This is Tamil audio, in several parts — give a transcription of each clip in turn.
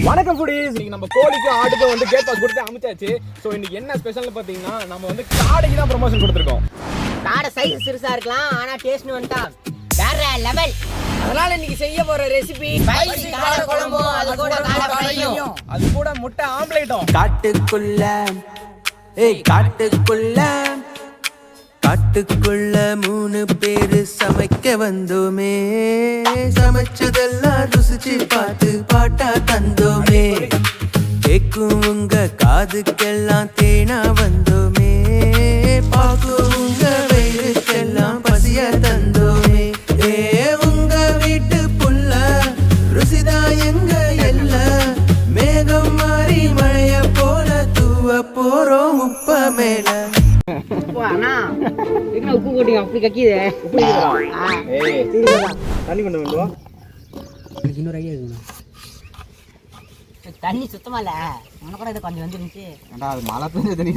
வணக்கம் ஃபுடீஸ். இன்னைக்கு நம்ம கோழிக்கு ஆட்டுக்கு வந்து கேட் பாஸ் கொடுத்து அமைச்சாச்சு. ஸோ இன்னைக்கு என்ன ஸ்பெஷல்னு பார்த்தீங்கன்னா நம்ம வந்து காடைக்கு தான் ப்ரொமோஷன் கொடுத்துருக்கோம். காடை சைஸ் சிறுசா இருக்கலாம், ஆனா டேஸ்ட்னு வந்துட்டா வேற லெவல். அதனால இன்னைக்கு செய்ய போற ரெசிபி காடை குழம்பும் அது கூட காடை ஃப்ரையும் அது கூட முட்டை ஆம்லேட்டும். காட்டுக்குள்ள 3 பேரு சமைக்க வந்தோமே, சமைச்சதெல்லாம் ருசிச்சு பார்த்து பாட்டா தந்தோமே, கேக்கும் உங்க காதுக்கெல்லாம் தேனா வந்தோமே, பாக்கும் உங்க வயிறுக்கெல்லாம் பசிய தந்தோமே. உங்க வீட்டு புள்ள ருசிதா எங்க எல்ல, மேகம் மாறி மழைய போல தூவ போறோம் உப்ப மேல. உப்பு போட்டீங்க அப்படி கக்கிது. தண்ணி கொண்டு வந்துடுவா. இன்னொரு ஐடியா இருக்குண்ணா, தண்ணி சுத்தமா இல்ல, உன கூட இது கொஞ்சம் வந்துருந்துச்சு. அது மழை பெஞ்ச தண்ணி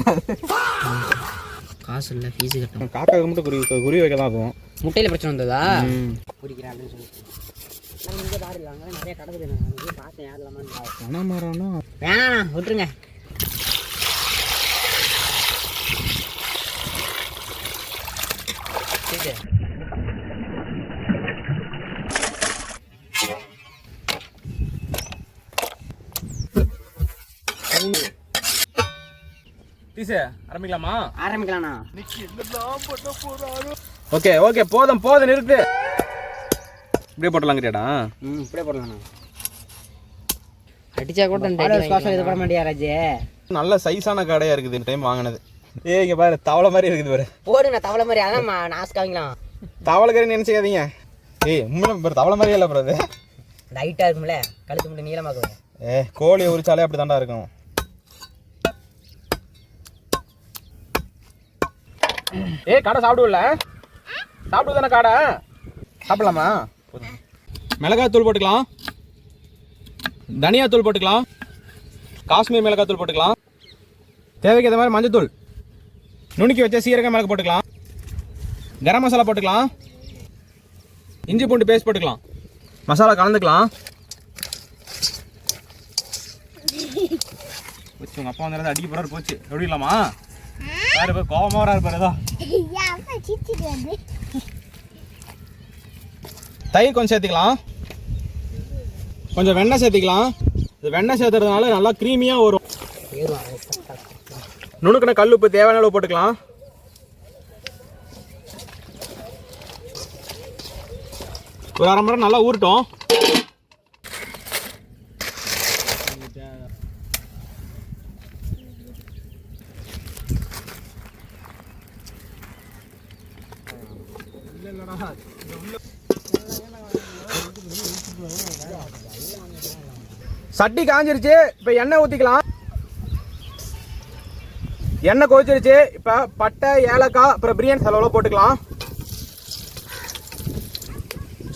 காசு இல்லை, ஃபீஸு கட்டணும். காக்காவுக்கு மட்டும் குறி வைக்க தான் ஆகும். முட்டையில பிரச்சனை வந்ததா குடிக்கிறேன் அப்படின்னு சொல்லிட்டு இங்கே பாரு இல்லை, அங்கே நிறைய கடவுள் பார்த்தேன். யார் இல்லாமல் பணமரம்னா வேணாண்ணா விட்டுருங்க. ஆரம்பிக்கலாம்ண்ணா. ஓகே ஓகே போதும் நிறுத்து. இப்படியே போட்டலாங்கிறியாடா? இப்படியே போடலாம்ண்ணா. அடிச்சா கூட இது பண்ண மாட்டியா ராஜே? நல்ல சைஸான கடையா இருக்குது இந்த டைம் வாங்கினது. இங்க பாரு தவளை மாதிரி இருக்குது பாரு. போடுங்க தவளை மாதிரி, அதான் நாஸ்க் வாங்கிக்கலாம். தவளை கறி நினைச்சுக்காதீங்க. உண்மையில பாரு தவளை மாதிரியே இல்லை பாரு. லைட்டா இருக்கும்ல, கழுத்து மட்டும் நீளமாக்குவோம். கோழியை உரிச்சாலே அப்படி தாண்டா இருக்கும். காடை சாப்பிடுவில்ல? சாப்பிடுதானே காடை? சாப்பிடலாமா? மிளகாய் தூள் போட்டுக்கலாம், தனியா தூள் போட்டுக்கலாம், காஷ்மீர் மிளகாய் தூள் போட்டுக்கலாம், தேவைக்கு ஏற்ற மாதிரி மஞ்சள் தூள், நுணுக்கி வச்ச சீரக மிளகு போட்டுக்கலாம், கரம் மசாலா போட்டுக்கலாம், இஞ்சி பூண்டு பேஸ்ட் போட்டுக்கலாம், மசாலா கலந்துக்கலாம். உங்க அப்பா வந்து அடிக்க போறாரு போச்சு. எப்படி இல்லாமா? யாரு போய் கோபமா வராரு பாரு. ஏதோ தயிர் கொஞ்சம் சேர்த்துக்கலாம், கொஞ்சம் வெண்ணெய் சேர்த்துக்கலாம். இது வெண்ணெய் சேர்த்துறதுனால நல்லா க்ரீமியா வரும். நுணுக்கின கல் உப்பு தேவையான அளவு போட்டுக்கலாம். ஒரு அரை மணி நேரம் நல்லா ஊறட்டும். சட்டி காஞ்சிருச்சு. இப்ப எண்ணெய் ஊத்திக்கலாம். எண்ணெய் கொதிச்சிருச்சு. இப்ப பட்டை, ஏலக்காய், அப்புறம் பிரியாணி செலவுல போட்டுக்கலாம்.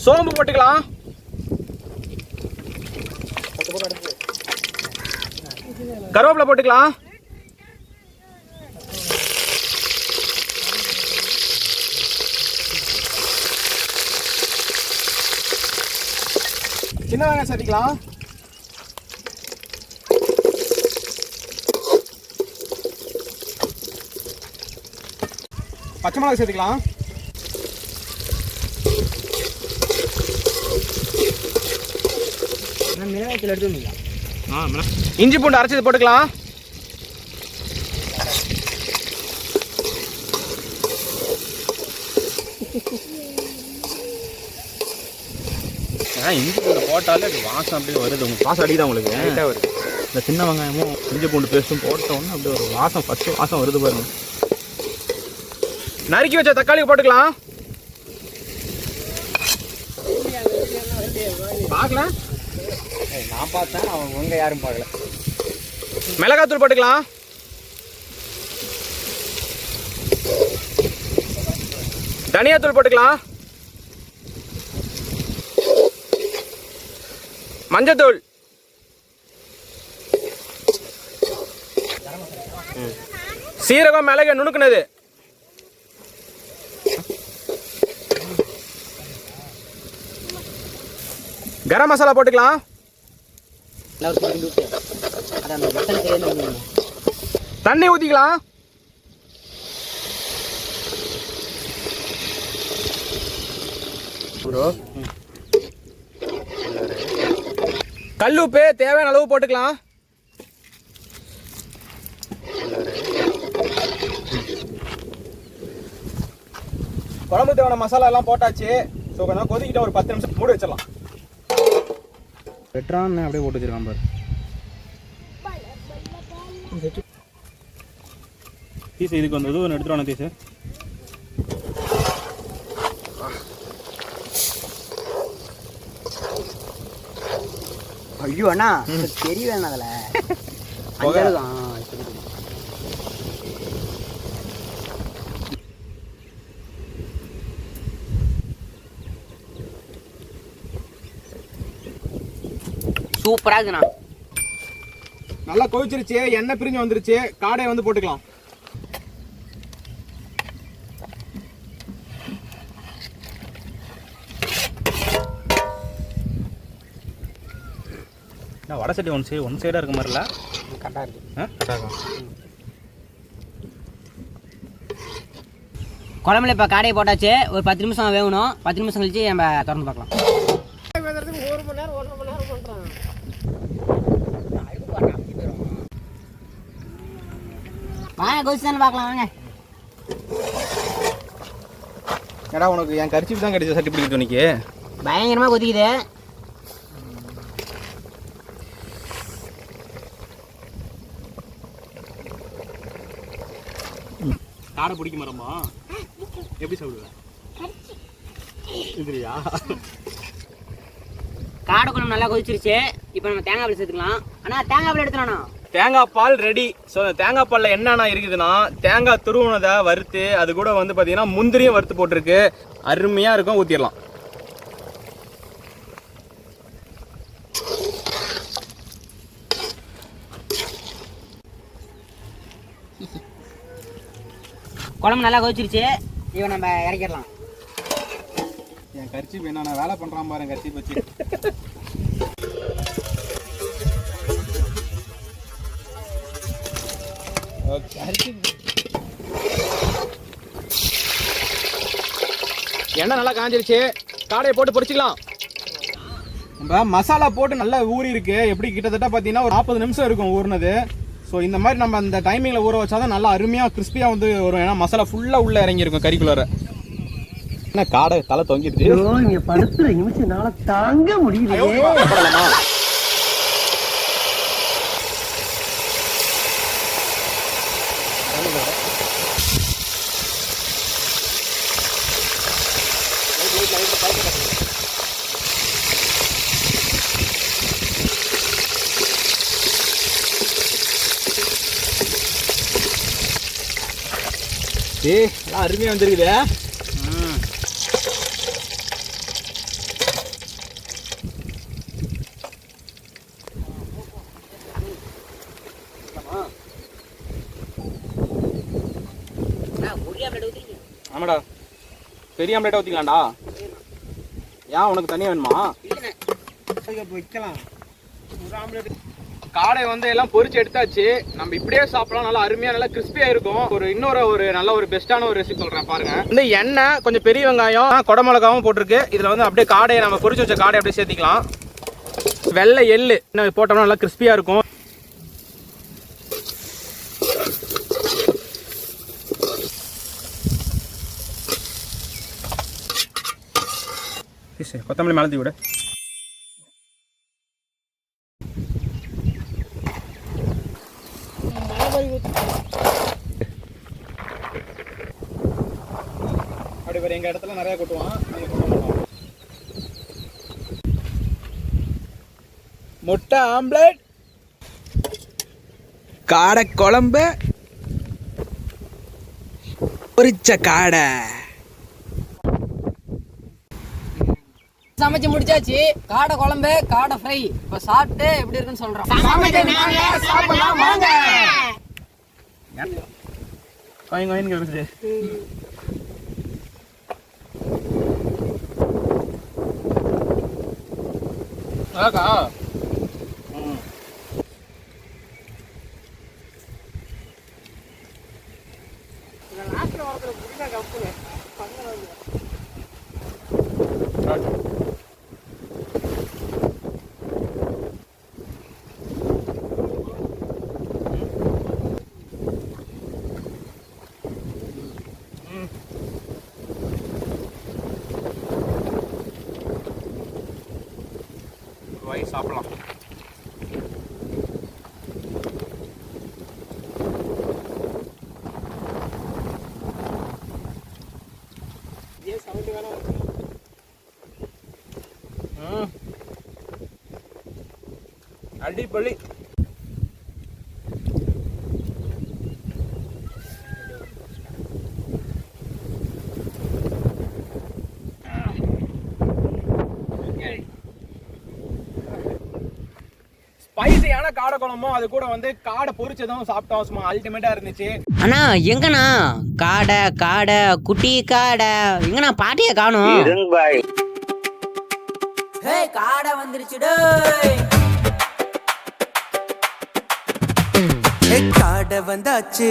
சோம்பு போட்டுக்கலாம். கருவேப்பிலை போட்டுக்கலாம். சின்ன வெங்காயம் சேர்த்துக்கலாம். பச்சை மிளகாய் சேர்த்துக்கலாம். மிளகாய்த்தூள் எடுத்து வந்தீங்களா? இஞ்சி பூண்டு அரைச்சது போட்டுக்கலாம். இஞ்சி பூண்டு போட்டாலே வாசம் அப்படியே வருது. வாசம் அடிக்குதான் உங்களுக்கு வருது. இந்த சின்ன வெங்காயமும் இஞ்சி பூண்டு பேஸ்ட்டும் போட்டோன்னு அப்படியே ஒரு வாசம், ஃபர்ஸ்ட் வாசம் வருது பாருங்க. நறுக்கி வச்ச தக்காளி போட்டுக்கலாம். பார்க்கல, நான் பார்த்தேன், அவங்க யாரும் பார்க்கல. மிளகாத்தூள் போட்டுக்கலாம். தனியாத்தூள் போட்டுக்கலாம். மஞ்சத்தூள், சீரகம், மிளகு நுணுக்குனது, கரம் மசாலா போட்டுக்கலாம். நல்லா ஒரு கிண்டி விட்டு அதை அந்த மட்டன் செய்யணும். தண்ணி ஊற்றிக்கலாம். ப்ரோ கல் உப்பு தேவையான அளவு போட்டுக்கலாம். குழம்பு தேவையான மசாலா எல்லாம் போட்டாச்சு. ஸோ கொஞ்சம் கொதிக்கிட்ட ஒரு 10 நிமிஷம் மூடி வச்சிடலாம். வெட்டுறான்னு அப்படியே போட்டு வச்சிருக்கான் பாரு. பீஸ் இதுக்கு வந்தது ஒன்று எடுத்துருவான பீஸு. ஐயோ அண்ணா தெரிய வேணாம் அதில் சூப்பராக இருக்குண்ணா. நல்லா கொதிச்சிருச்சு, எண்ணெய் பிரிஞ்சு வந்துருச்சு. காடையை வந்து போட்டுக்கலாம். வடை சட்டி ஒன் சைடாக இருக்க மாதிரில கரெக்டாக இருக்கு. கரெக்டாக இருக்கும். குழம்புல இப்போ காடையை போட்டாச்சு. ஒரு 10 நிமிஷம் வேகணும். 10 நிமிஷம் கழிச்சு நம்ம திறந்து பார்க்கலாம். 1 மணி நேரம் 1.5 மணி நேரம் பண்ணுறான். வாங்க கொதிச்சு தானே பார்க்கலாம் வாங்க. ஏடா உனக்கு என் கரிச்சி தான் கிடைச்ச சட்டி பிடிக்குது உனக்கு. பயங்கரமாக கொதிக்குது. காடை பிடிக்க மாட்டோமா? எப்படி சாப்பிடுவேன் இதுலையா? காடை குழம்பு நல்லா கொதிச்சிருச்சு. இப்போ நம்ம தேங்காய் பால் சேர்த்துக்கலாம். ஆனால் தேங்காய் பால் எடுத்துடணும். தேங்காய் பால் ரெடி. ஸோ தேங்காய் பாலில் என்னென்ன இருக்குதுன்னா, தேங்காய் துருவனதை வறுத்து, அது கூட வந்து பார்த்தீங்கன்னா முந்திரியும் வறுத்து போட்டிருக்கு. அருமையாக இருக்கும். ஊற்றிடலாம். குழம்பு நல்லா கொதிச்சிருச்சு. இப்போ நம்ம இறக்கிடலாம். என் கரிச்சி என்ன வேலை பண்ணுறான் பாரு. கரிச்சி வச்சு எண்ணெய் நல்லா காஞ்சிருச்சு. காடையை போட்டு பொரிச்சிக்கலாம். நம்ம மசாலா போட்டு நல்லா ஊறி இருக்கு. எப்படி கிட்டத்தட்ட பார்த்தீங்கன்னா ஒரு 40 நிமிஷம் இருக்கும் ஊறினது. ஸோ இந்த மாதிரி நம்ம அந்த டைமிங்கில் ஊற வச்சா தான் நல்லா அருமையாக கிறிஸ்பியாக வந்து வரும். ஏன்னா மசாலா ஃபுல்லாக உள்ளே இறங்கியிருக்கும் கறிக்குள்ளார. என்ன காடை தலை தொங்கிடுச்சு. நீங்க படுத்துற நிமிஷம் நாள தாங்க முடியலையே. எல்லாம் அருமையாக வந்துருக்குது. ஆமாடா, பெரிய ஆம்லேட்டாக ஊற்றிக்கலாம்டா. ஏன் உனக்கு தனியாக வேணுமா? வைக்கலாம். காடை வந்து எல்லாம் பொரிச்சு எடுத்தாச்சு. நம்ம இப்படியே சாப்பிடலாம். நல்லா அருமையாக நல்லா கிறிஸ்பியாக இருக்கும். இன்னொரு நல்ல ஒரு பெஸ்ட்டான ஒரு ரெசிபி சொல்கிறேன் பாருங்க. இந்த எண்ணெய் கொஞ்சம் பெரிய வெங்காயம் குடை மிளகாவும் போட்டிருக்கு. இதில் வந்து அப்படியே காடையை நம்ம பொரிச்சு வச்ச காடையை அப்படியே சேர்த்திக்கலாம். வெள்ளை எள்ளு இன்னும் போட்டோம்னா நல்லா கிறிஸ்பியாக இருக்கும். கொத்தமல்லி மலர்த்தி விட. அப்படி வேற எங்க இடத்துல நிறைய கொட்டுவான். முட்டை ஆம்லெட், காடை குழம்பு, பொரிச்ச காடை. சமைச்சு முடிச்சாச்சு. காடை குழம்பு, காடை ஃப்ரை. இப்ப சாப்பிட்டு எப்படி இருக்குன்னு சொல்றோம். நல்லாக்கா? சாப்பிடலாம். அடிப்பொலி. ஸ்பைசியான காடை குழம்பும் அது கூட வந்து காடை பொரிச்சதும் சாப்பிட்டோம். சும்மா அல்டிமேட்டா இருந்துச்சு. அண்ணா எங்கண்ணா காடை காடை குட்டி காடை எங்கண்ணா பாட்டியை காணும். காடை வந்துருச்சுடே. காடை வந்தாச்சு,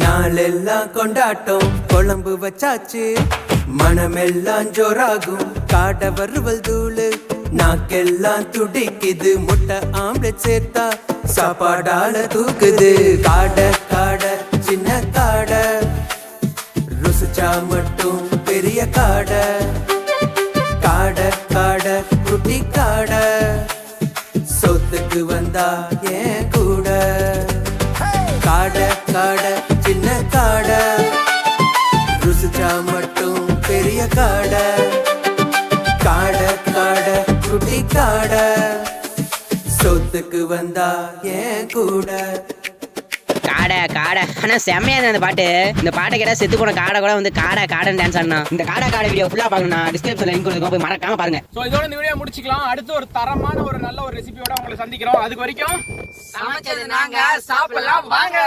நாளெல்லாம் கொண்டாட்டம். குழம்பு வச்சாச்சு, மனமெல்லாம் ஜோராகும். காடை வறுவல் தூளு நாக்கெல்லாம் துடிக்குது. முட்டை ஆம்லெட் சேர்த்தா சாப்பாடால தூக்குது. காடை காடை சின்ன காடை, ருசிச்சா மட்டும் பெரிய காடை. காடை காடை குட்டி காடை, சொத்துக்கு வந்தா ஏன் கூட. காடை காடை சின்ன காடை, ருசிச்சா மட்டும் பெரிய காடை. காடை காடை குட்டி காடை, சொத்துக்கு வந்தா ஏன் கூட. காடை காடை ஆனா செம்மையா இருந்தது அந்த பாட்டு. இந்த பாட்டை கேட்டா செத்து போன காடை கூட வந்து காடை காடன் டான்ஸ் ஆடினா. இந்த காடை காடை வீடியோ ஃபுல்லா பாக்கணும்னா டிஸ்கிரிப்ஷன்ல லிங்க் கொடுக்கும், போய் மறக்காம பாருங்க. ஸோ இதோட இந்த வீடியோ முடிச்சுக்கலாம். அடுத்து ஒரு தரமான ஒரு நல்ல ஒரு ரெசிபியோட உங்களை சந்திக்கிறோம். அதுக்கு வரைக்கும் சமைச்சது நாங்க சாப்பிடலாம் வாங்க.